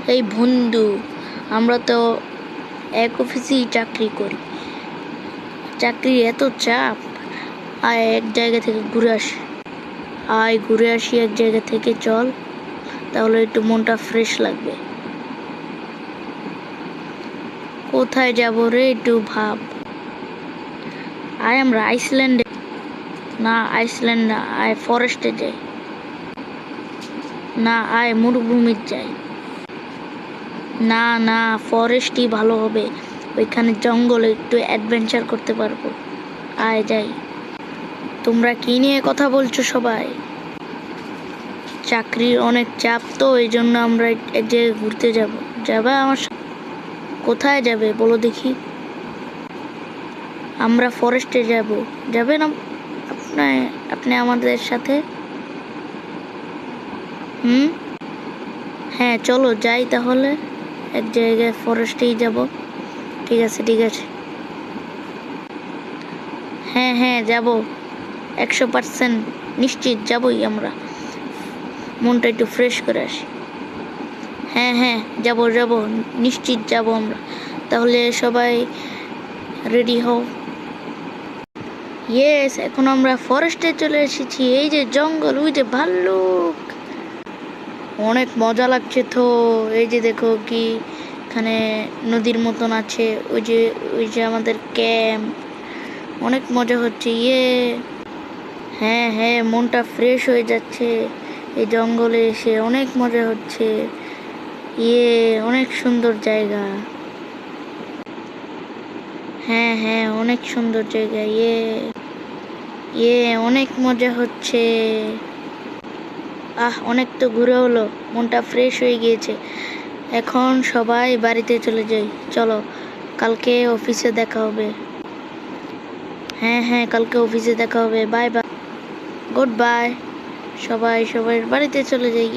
এই বন্ধু, আমরা তো এক অফিসেই চাকরি করি। চাকরির এত চাপ, আয় এক জায়গা থেকে ঘুরে আসি। ঘুরে আসি এক জায়গা থেকে, চল। তাহলে একটু মনটা ফ্রেশ লাগবে। কোথায় যাব রে, একটু ভাব। আমরা আইসল্যান্ডে না, আইসল্যান্ড না, ফরেস্টে যাই। না, মরুভূমিতে যাই। না না, ফরেস্টই ভালো হবে। ওইখানে জঙ্গলে একটু অ্যাডভেঞ্চার করতে পারবো। যাই। তোমরা কি নিয়ে কথা বলছো সবাই? চাকরির অনেক চাপ, তো এই জন্য আমরা এক জায়গায় ঘুরতে যাব। যাবে আমার সাথে? কোথায় যাবে বলো দেখি। আমরা ফরেস্টে যাব। যাবেন আপনি? আপনি আমাদের সাথে? হ্যাঁ, চলো যাই তাহলে। এক জায়গায় ফরেস্টেই যাব। ঠিক আছে, ঠিক আছে। হ্যাঁ হ্যাঁ, যাব। 100% নিশ্চিত যাবই আমরা। মনটা একটু ফ্রেশ করে আসি। হ্যাঁ হ্যাঁ, যাব যাব, নিশ্চিত যাব আমরা। তাহলে সবাই রেডি হও। ইয়েস, এখন আমরা ফরেস্টে চলে এসেছি। এই যে জঙ্গল, ওই যে ভাল্লুক। অনেক মজা লাগছে তো। এই যে দেখো কি, এখানে নদীর মতন আছে। ওই যে আমাদের ক্যাম্প। অনেক মজা হচ্ছে। হ্যাঁ হ্যাঁ, মনটা ফ্রেশ হয়ে যাচ্ছে। এই জঙ্গলে এসে অনেক মজা হচ্ছে। অনেক সুন্দর জায়গা। হ্যাঁ হ্যাঁ, অনেক সুন্দর জায়গা। অনেক মজা হচ্ছে। অনেক তো ঘুরে হলো, মনটা ফ্রেশ হয়ে গিয়েছে। এখন সবাই বাড়িতে চলে যাই। চলো, কালকে অফিসে দেখা হবে। হ্যাঁ হ্যাঁ, কালকে অফিসে দেখা হবে। Bye bye, good bye. সবাই সবাই বাড়িতে চলে যাই।